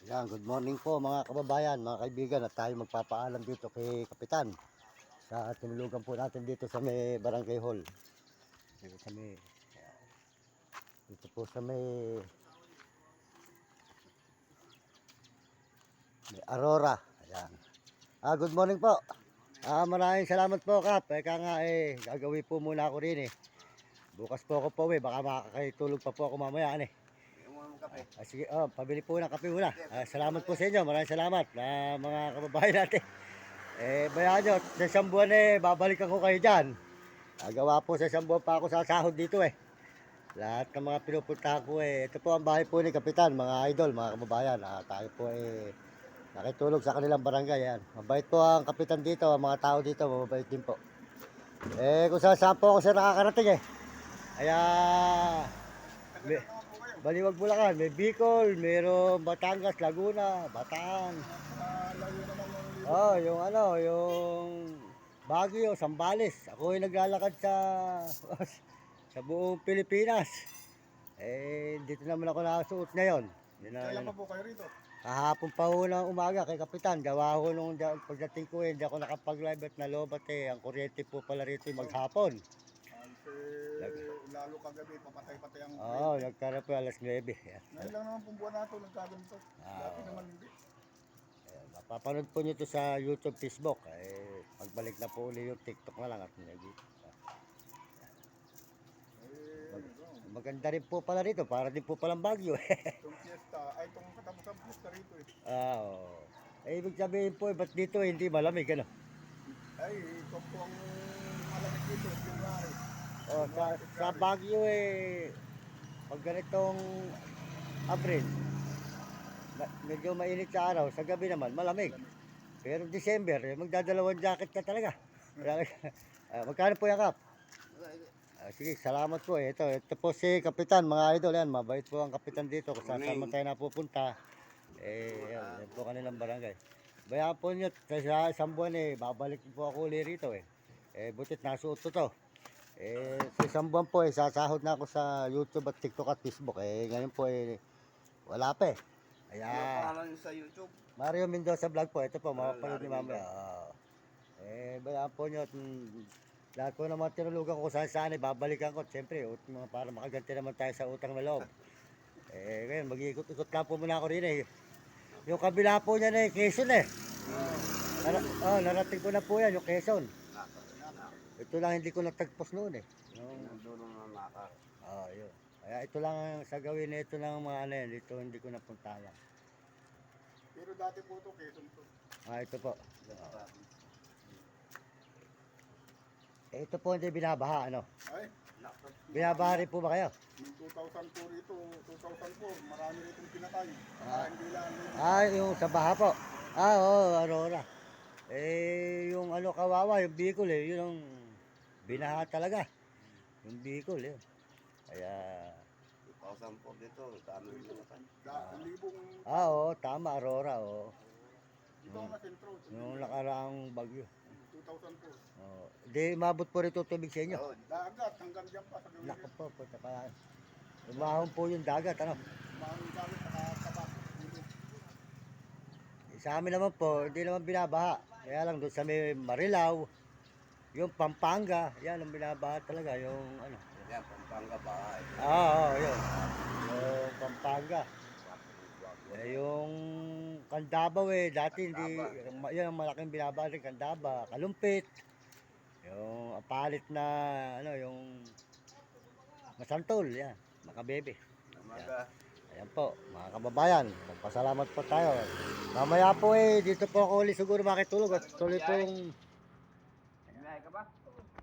Yan, good morning po mga kababayan, mga kaibigan, at tayo magpapaalam dito kay Kapitan sa tinulugan po natin dito sa may Barangay Hall. Dito sa may may Aurora. Ayan. Good morning po. Maraming salamat po, Kap. Eka nga gagawin po muna ako rin Bukas po ako po baka makakatulog pa po ako mamaya sige, pabili po ng kape muna. Salamat po sa inyo. Maraming salamat mga kababayan natin. Bayaan nyo, sa isang buwan babalikan ko kayo dyan. Gawa po sa isang buwan pa ako sa sahod dito Lahat ng mga pinupunta ko ito po ang bahay po ni Kapitan, mga idol, mga kababayan. Tayo po nakitulog sa kanilang barangay. Yan. Mabait po ang Kapitan dito, ang mga tao dito, mabait din po. Kung saan po ako siya nakakarating Kaya, Baliwag Bulacan, may Bicol, mayroong Batangas, Laguna, Bataan. Yung Baguio, Zambales. Ako ay naglalakad sa buong Pilipinas. Dito naman ako nakasuot ngayon. Kailan pa po kayo rito? Kahapon pa ho ng umaga kay Kapitan. Gawa ho nung pagdating ko hindi ako nakapag-live at nalobat ang kuryente po pala rito maghapon. Lalo kagabi, papatay-patay ang nagkaroon po alas 9. Ngayon lang naman pong buwan nato, nagkaganito. Dati naman hindi. Mapapanood po nyo ito sa YouTube, Facebook. Pagbalik na po uli yung TikTok na lang at maganda rin po pala rito, para din po palang Baguio. Itong fiesta, itong katapos fiesta rito Ibig sabihin po, ba't dito hindi malamig, ano? Ito po ang malamig dito, January. Sa Baguio pag ganitong Abril, medyo mainit sa araw, sa gabi naman malamig. Pero December, magdadalawang jacket ka talaga. Magkano po yung Kap? Sige, salamat po. Ito po si Kapitan, mga idol. Yan, mabait po ang Kapitan dito. Kung saan tayo napupunta, yan po kanilang barangay. Bayaan po nyo, sa isang buwan babalik po ako uli rito butit nasuot ko to. Sa isang buwan po sasahod na ako sa YouTube at TikTok at Facebook. Ngayon po wala pa Kaya, sa YouTube? Mario Mendoza Vlog po. Ito po, mapapanood ni mamaya. Bayaan po nyo. Lahat po naman tinulugan ko saan babalikan ko. Siyempre, para makaganti naman tayo sa utang na loob. Ngayon, mag-iikot-ikot lang po muna ako rin Yung kabila po niya Quezon narating ko na po yan, yung Quezon. Ito lang hindi ko natagpos noon yun. Kaya ito lang sa gawin ito ng mga dito hindi ko napuntahan. Pero dati po ito, Quezon to. Ito po. Ito po hindi binabaha, ano? Binabaha rin po ba kayo? Yung 2004 rito, 2004, marami ritong pinatay. Hindi lang. Yung sa baha po. Aurora. Yung kawawa, yung Bicol yun ang binaha talaga. Yung Bicol Kaya 2004 dito, dami rin pinatay. Tama, Aurora, Ito ang sentro. Yung nakaraang bagyo. 2004. Di mabot po rito tubig sa inyo. Dagat, hanggang dyan pa sa gawin. Naku po, umahon po yung dagat, ano? Umahon yung dagat, nakakabak. Sa amin naman po, hindi naman binabaha. Kaya lang doon sa may Marilao, yung Pampanga, yan ang binabaha talaga, yung ano. Yan, Pampanga ba? Yun. Yung Pampanga. Yung Candaba dati hindi, yan ang malaking binabaha rin, Candaba, Kalumpit. Yung apalit na, yung Masantol, yan, Makabebe. Ayan po, mga kababayan, magpasalamat po tayo. Mamaya po dito po ako ulit siguro makitulog at tuloy pong